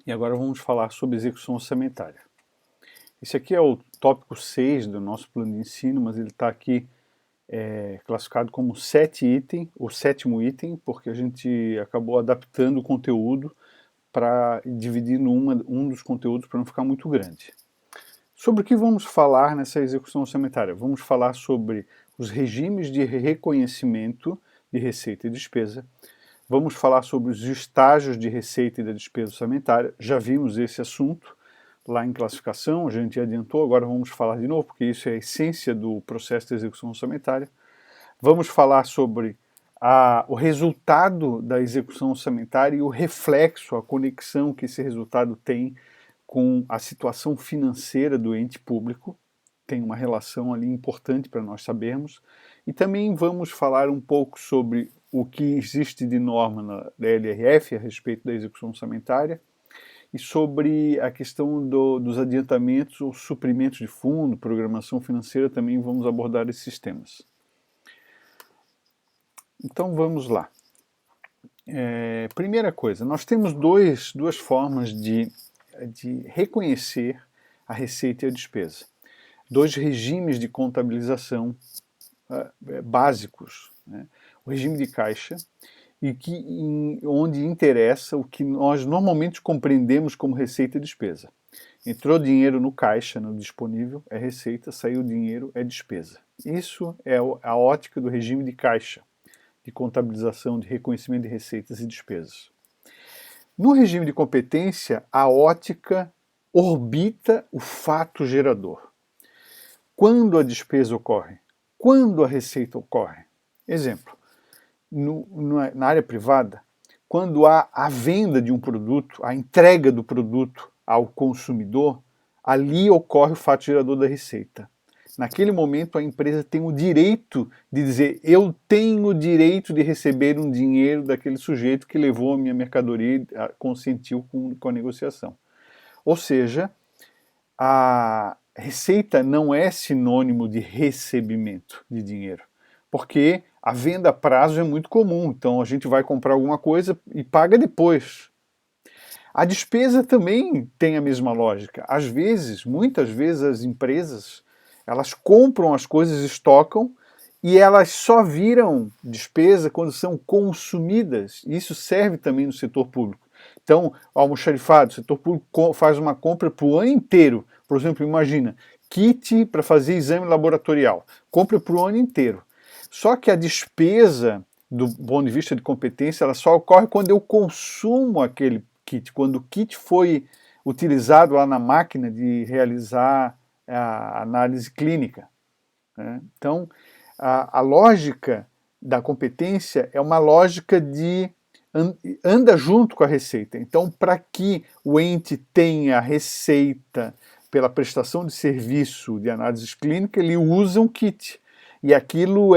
E agora vamos falar sobre execução orçamentária. Esse aqui é o tópico 6 do nosso plano de ensino, mas ele está aqui classificado como 7 item, o sétimo item, porque a gente acabou adaptando o conteúdo para dividir um dos conteúdos para não ficar muito grande. Sobre o que vamos falar nessa execução orçamentária? Vamos falar sobre os regimes de reconhecimento de receita e despesa. Vamos falar sobre os estágios de receita e da despesa orçamentária. Já vimos esse assunto lá em classificação, a gente adiantou, agora vamos falar de novo, porque isso é a essência do processo de execução orçamentária. Vamos falar sobre o resultado da execução orçamentária e o reflexo, a conexão que esse resultado tem com a situação financeira do ente público. Tem uma relação ali importante para nós sabermos. E também vamos falar um pouco sobre o que existe de norma na LRF a respeito da execução orçamentária e sobre a questão dos adiantamentos ou suprimentos de fundo, programação financeira, também vamos abordar esses temas. Então vamos lá. Primeira coisa, nós temos duas formas de reconhecer a receita e a despesa. Dois regimes de contabilização básicos, né? O regime de caixa, onde interessa o que nós normalmente compreendemos como receita e despesa. Entrou dinheiro no caixa, no disponível, é receita, saiu dinheiro, é despesa. Isso é a ótica do regime de caixa, de contabilização, de reconhecimento de receitas e despesas. No regime de competência, a ótica orbita o fato gerador. Quando a despesa ocorre? Quando a receita ocorre? Exemplo, na área privada, quando há a venda de um produto, a entrega do produto ao consumidor, ali ocorre o fato gerador da receita. Naquele momento, a empresa tem o direito de dizer: eu tenho o direito de receber um dinheiro daquele sujeito que levou a minha mercadoria e consentiu com a negociação. Ou seja, a receita não é sinônimo de recebimento de dinheiro, porque a venda a prazo é muito comum, então a gente vai comprar alguma coisa e paga depois. A despesa também tem a mesma lógica. Às vezes, muitas vezes, as empresas, elas compram as coisas, estocam, e elas só viram despesa quando são consumidas. Isso serve também no setor público. Então, o almoxarifado, o setor público faz uma compra para o ano inteiro. Por exemplo, imagina, kit para fazer exame laboratorial. Compra para o ano inteiro. Só que a despesa, do ponto de vista de competência, ela só ocorre quando eu consumo aquele kit, quando o kit foi utilizado lá na máquina de realizar a análise clínica, né? Então, a lógica da competência é uma lógica de anda junto com a receita. Então, para que o ente tenha receita pela prestação de serviço de análise clínica, ele usa um kit. E aquilo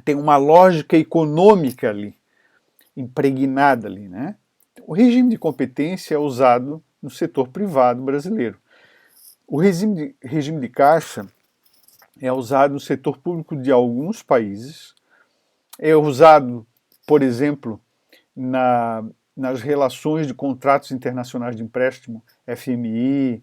tem uma lógica econômica ali, impregnada ali, né? O regime de competência é usado no setor privado brasileiro. O regime de caixa é usado no setor público de alguns países, é usado, por exemplo, nas relações de contratos internacionais de empréstimo, FMI,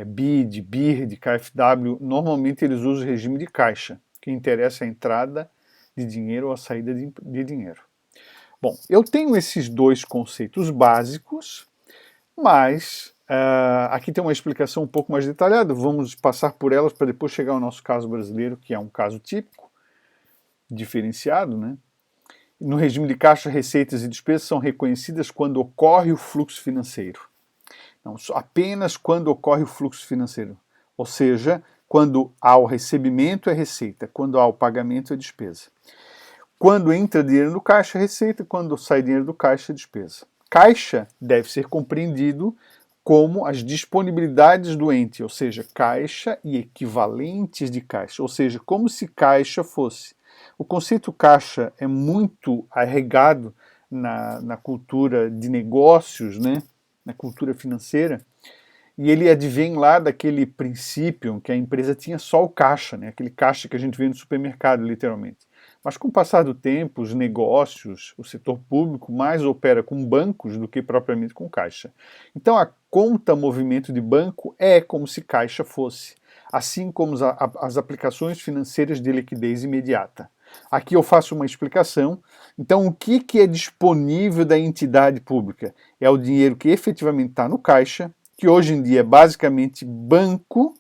BID, BIRD, KfW, normalmente eles usam o regime de caixa, que interessa a entrada de dinheiro ou a saída de dinheiro. Bom, eu tenho esses dois conceitos básicos, mas aqui tem uma explicação um pouco mais detalhada, vamos passar por elas para depois chegar ao nosso caso brasileiro, que é um caso típico, diferenciado, né? No regime de caixa, receitas e despesas são reconhecidas quando ocorre o fluxo financeiro. Não, apenas quando ocorre o fluxo financeiro. Ou seja, quando há o recebimento é receita, quando há o pagamento é despesa. Quando entra dinheiro no caixa é receita, quando sai dinheiro do caixa é despesa. Caixa deve ser compreendido como as disponibilidades do ente, ou seja, caixa e equivalentes de caixa, ou seja, como se caixa fosse. O conceito caixa é muito arraigado na cultura de negócios, né? Na cultura financeira, e ele advém lá daquele princípio que a empresa tinha só o caixa, né? Aquele caixa que a gente vê no supermercado, literalmente. Mas com o passar do tempo, os negócios, o setor público mais opera com bancos do que propriamente com caixa. Então a conta movimento de banco é como se caixa fosse, assim como as aplicações financeiras de liquidez imediata. Aqui eu faço uma explicação. Então, o que é disponível da entidade pública? É o dinheiro que efetivamente está no caixa, que hoje em dia é basicamente banco,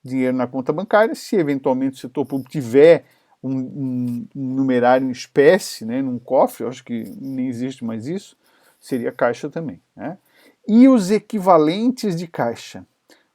dinheiro na conta bancária. Se eventualmente o setor público tiver um numerário em espécie, né, num cofre, eu acho que nem existe mais isso, seria caixa também, né? E os equivalentes de caixa.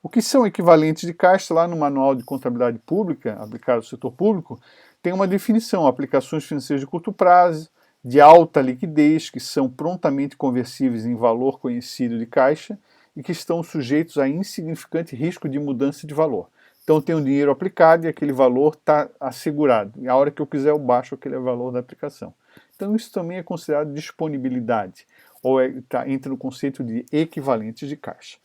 O que são equivalentes de caixa? Lá no Manual de Contabilidade Pública, aplicado ao setor público, tem uma definição: aplicações financeiras de curto prazo, de alta liquidez, que são prontamente conversíveis em valor conhecido de caixa e que estão sujeitos a insignificante risco de mudança de valor. Então tem um dinheiro aplicado e aquele valor está assegurado. E a hora que eu quiser eu baixo aquele valor da aplicação. Então isso também é considerado disponibilidade, ou entra no conceito de equivalentes de caixa.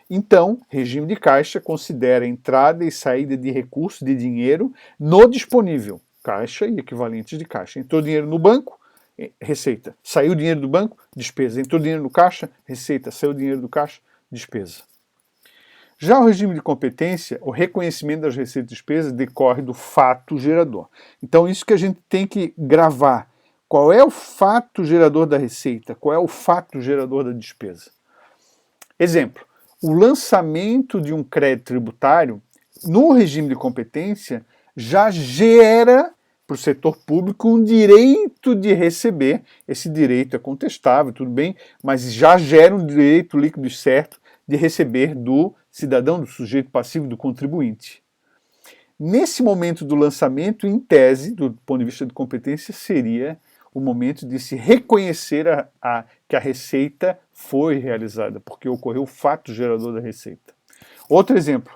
Então, regime de caixa considera entrada e saída de recursos de dinheiro no disponível, caixa e equivalentes de caixa. Entrou dinheiro no banco, receita. Saiu dinheiro do banco, despesa. Entrou dinheiro no caixa, receita. Saiu dinheiro do caixa, despesa. Já o regime de competência, o reconhecimento das receitas e despesas decorre do fato gerador. Então, isso que a gente tem que gravar. Qual é o fato gerador da receita? Qual é o fato gerador da despesa? Exemplo: o lançamento de um crédito tributário, no regime de competência, já gera para o setor público um direito de receber. Esse direito é contestável, tudo bem, mas já gera um direito líquido e certo de receber do cidadão, do sujeito passivo, do contribuinte. Nesse momento do lançamento, em tese, do ponto de vista de competência, seria o momento de se reconhecer que a receita foi realizada, porque ocorreu o fato gerador da receita. Outro exemplo: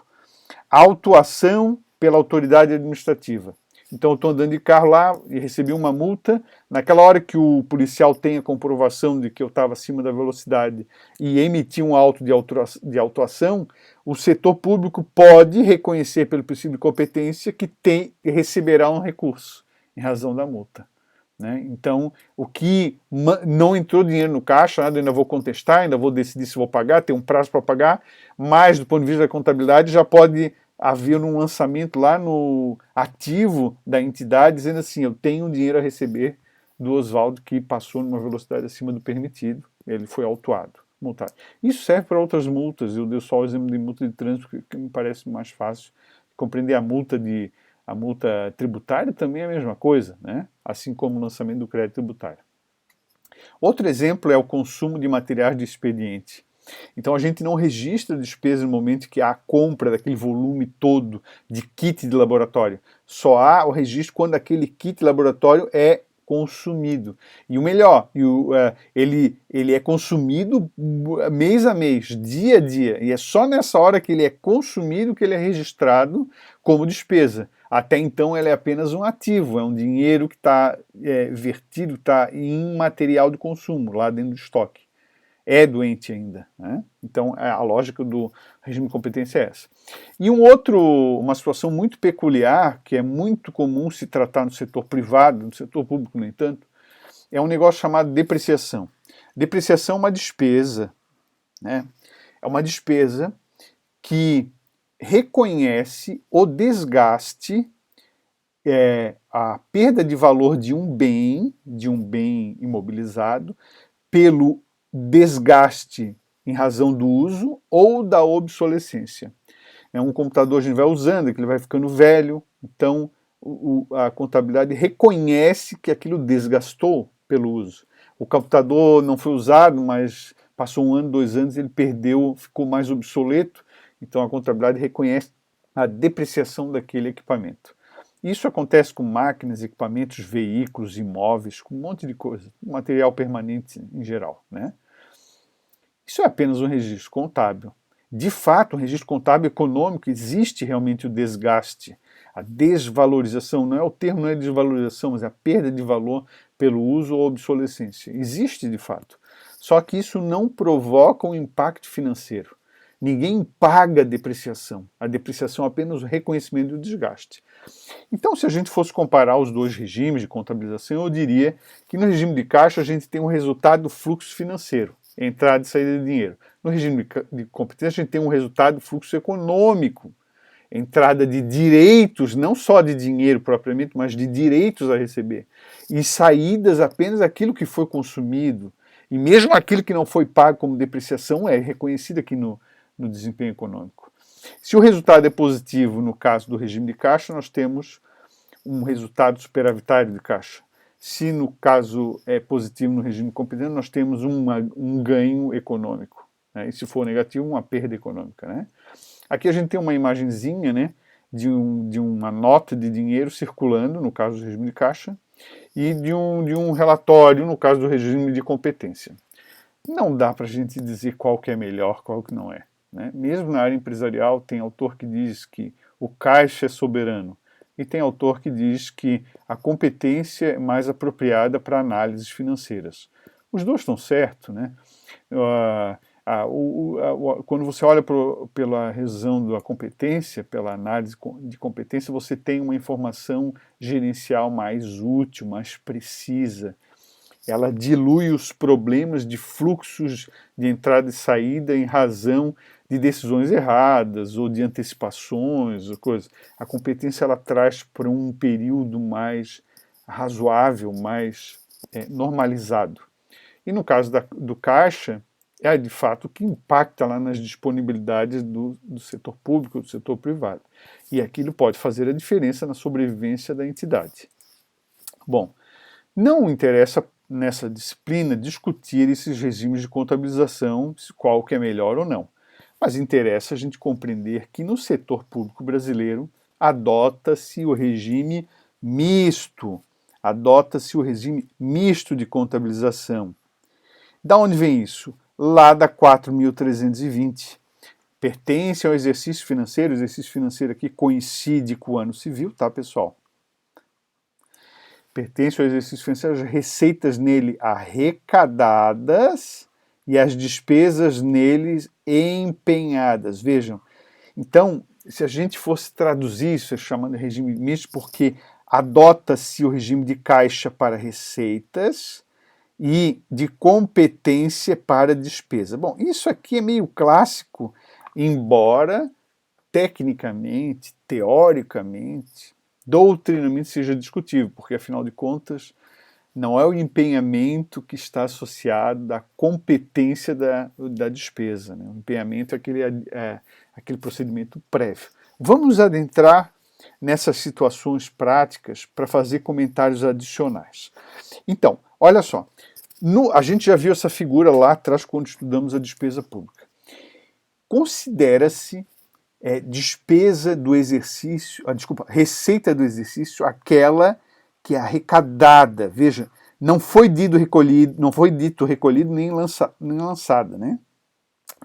a autuação pela autoridade administrativa. Então eu estou andando de carro lá e recebi uma multa. Naquela hora que o policial tem a comprovação de que eu estava acima da velocidade e emitir um auto de autuação, o setor público pode reconhecer pelo princípio de competência que receberá um recurso em razão da multa. Né? Então, o que não entrou dinheiro no caixa, eu ainda vou contestar, ainda vou decidir se vou pagar, tem um prazo para pagar, mas do ponto de vista da contabilidade já pode haver um lançamento lá no ativo da entidade dizendo assim: eu tenho um dinheiro a receber do Oswaldo que passou numa velocidade acima do permitido, ele foi autuado, multado. Isso serve para outras multas. Eu dei só o exemplo de multa de trânsito que me parece mais fácil compreender. A multa tributária também é a mesma coisa, né? Assim como o lançamento do crédito tributário. Outro exemplo é o consumo de materiais de expediente. Então a gente não registra despesa no momento que há a compra daquele volume todo de kit de laboratório. Só há o registro quando aquele kit de laboratório é consumido. E o melhor, ele é consumido mês a mês, dia a dia, e é só nessa hora que ele é consumido que ele é registrado como despesa. Até então ele é apenas um ativo, é um dinheiro que está vertido, está em material de consumo, lá dentro do estoque. É doente ainda, né? Então a lógica do regime de competência é essa. E uma situação muito peculiar, que é muito comum se tratar no setor privado, no setor público, no entanto, é um negócio chamado depreciação. Depreciação é uma despesa, né? É uma despesa que reconhece o desgaste, a perda de valor de um bem imobilizado, pelo desgaste em razão do uso ou da obsolescência. É um computador que a gente vai usando, que ele vai ficando velho, então a contabilidade reconhece que aquilo desgastou pelo uso. O computador não foi usado, mas passou 1 ano, 2 anos, ele perdeu, ficou mais obsoleto, então a contabilidade reconhece a depreciação daquele equipamento. Isso acontece com máquinas, equipamentos, veículos, imóveis, com um monte de coisa, material permanente em geral, né? Isso é apenas um registro contábil. De fato, um registro contábil econômico, existe realmente o desgaste, a desvalorização, não é o termo, não é desvalorização, mas é a perda de valor pelo uso ou obsolescência. Existe de fato. Só que isso não provoca um impacto financeiro. Ninguém paga depreciação. A depreciação é apenas o reconhecimento do desgaste. Então, se a gente fosse comparar os dois regimes de contabilização, eu diria que no regime de caixa a gente tem um resultado do fluxo financeiro, entrada e saída de dinheiro. No regime de competência a gente tem um resultado do fluxo econômico, entrada de direitos, não só de dinheiro propriamente, mas de direitos a receber. E saídas apenas aquilo que foi consumido. E mesmo aquilo que não foi pago como depreciação é reconhecido aqui no desempenho econômico. Se o resultado é positivo no caso do regime de caixa, nós temos um resultado superavitário de caixa. Se no caso é positivo no regime competente, nós temos um ganho econômico, né? E se for negativo, uma perda econômica, né? Aqui a gente tem uma imagenzinha, né, de uma nota de dinheiro circulando, no caso do regime de caixa, e de um relatório, no caso do regime de competência. Não dá para a gente dizer qual que é melhor, qual que não é, né? Mesmo na área empresarial, tem autor que diz que o caixa é soberano, e tem autor que diz que a competência é mais apropriada para análises financeiras. Os dois estão certos, né? Quando você olha pela revisão da competência, pela análise de competência, você tem uma informação gerencial mais útil, mais precisa. Ela dilui os problemas de fluxos de entrada e saída em razão de decisões erradas ou de antecipações, ou coisas. A competência ela traz para um período mais razoável, mais normalizado. E no caso do caixa, é de fato o que impacta lá nas disponibilidades do setor público, do setor privado. E aquilo pode fazer a diferença na sobrevivência da entidade. Bom, não interessa nessa disciplina discutir esses regimes de contabilização, qual que é melhor ou não. Mas interessa a gente compreender que no setor público brasileiro adota-se o regime misto, de contabilização. Da onde vem isso? Lá da 4.320. Pertence ao exercício financeiro, o exercício financeiro aqui coincide com o ano civil, tá, pessoal? Pertence ao exercício financeiro as receitas nele arrecadadas e as despesas neles empenhadas. Vejam, então, se a gente fosse traduzir isso, chamando de regime misto, porque adota-se o regime de caixa para receitas e de competência para despesa. Bom, isso aqui é meio clássico, embora tecnicamente, teoricamente, doutrinamente seja discutível, porque afinal de contas não é o empenhamento que está associado à competência da despesa, né? O empenhamento é aquele procedimento prévio. Vamos adentrar nessas situações práticas para fazer comentários adicionais. Então, olha só, a gente já viu essa figura lá atrás quando estudamos a despesa pública. Considera-se despesa do exercício, receita do exercício, aquela que é arrecadada. Veja, não foi dito recolhido nem lançada, né?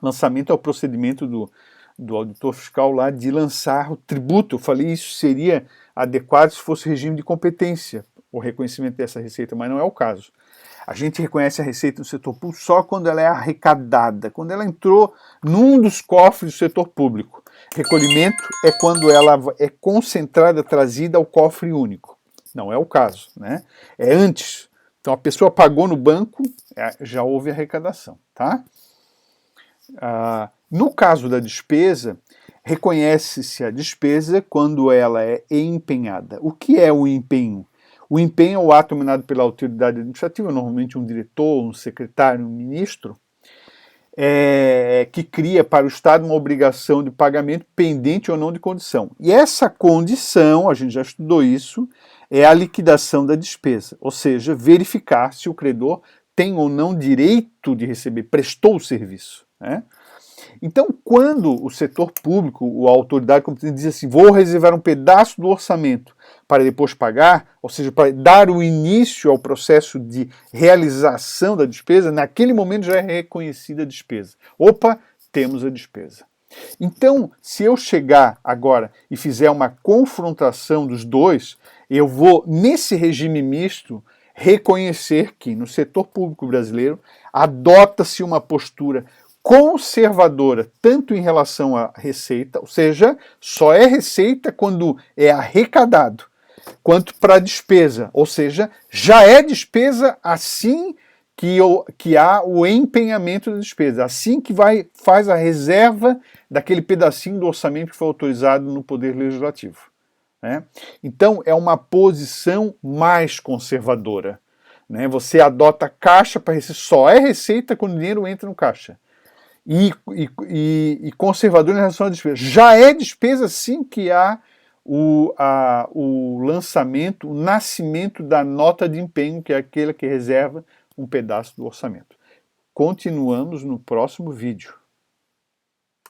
Lançamento é o procedimento do auditor fiscal lá de lançar o tributo. Eu falei isso seria adequado se fosse regime de competência, o reconhecimento dessa receita, mas não é o caso. A gente reconhece a receita do setor público só quando ela é arrecadada, quando ela entrou num dos cofres do setor público. Recolhimento é quando ela é concentrada, trazida ao cofre único. Não é o caso, né? É antes. Então a pessoa pagou no banco, já houve arrecadação, tá? No caso da despesa, reconhece-se a despesa quando ela é empenhada. O que é o empenho? O empenho é o ato nominado pela autoridade administrativa, normalmente um diretor, um secretário, um ministro, que cria para o Estado uma obrigação de pagamento pendente ou não de condição. E essa condição, a gente já estudou isso, é a liquidação da despesa, ou seja, verificar se o credor tem ou não direito de receber, prestou o serviço, né? Então, quando o setor público, a autoridade competente diz assim, vou reservar um pedaço do orçamento para depois pagar, ou seja, para dar o início ao processo de realização da despesa, naquele momento já é reconhecida a despesa. Opa, temos a despesa. Então, se eu chegar agora e fizer uma confrontação dos dois, eu vou, nesse regime misto, reconhecer que no setor público brasileiro adota-se uma postura conservadora, tanto em relação à receita, ou seja, só é receita quando é arrecadado, quanto para despesa, ou seja, já é despesa assim que há o empenhamento da despesa, assim que faz a reserva daquele pedacinho do orçamento que foi autorizado no Poder Legislativo. Né? Então, é uma posição mais conservadora. Né? Você adota caixa para receita, só é receita quando o dinheiro entra no caixa. E conservador em relação à despesa. Já é despesa sim que há o lançamento, o nascimento da nota de empenho, que é aquela que reserva um pedaço do orçamento. Continuamos no próximo vídeo.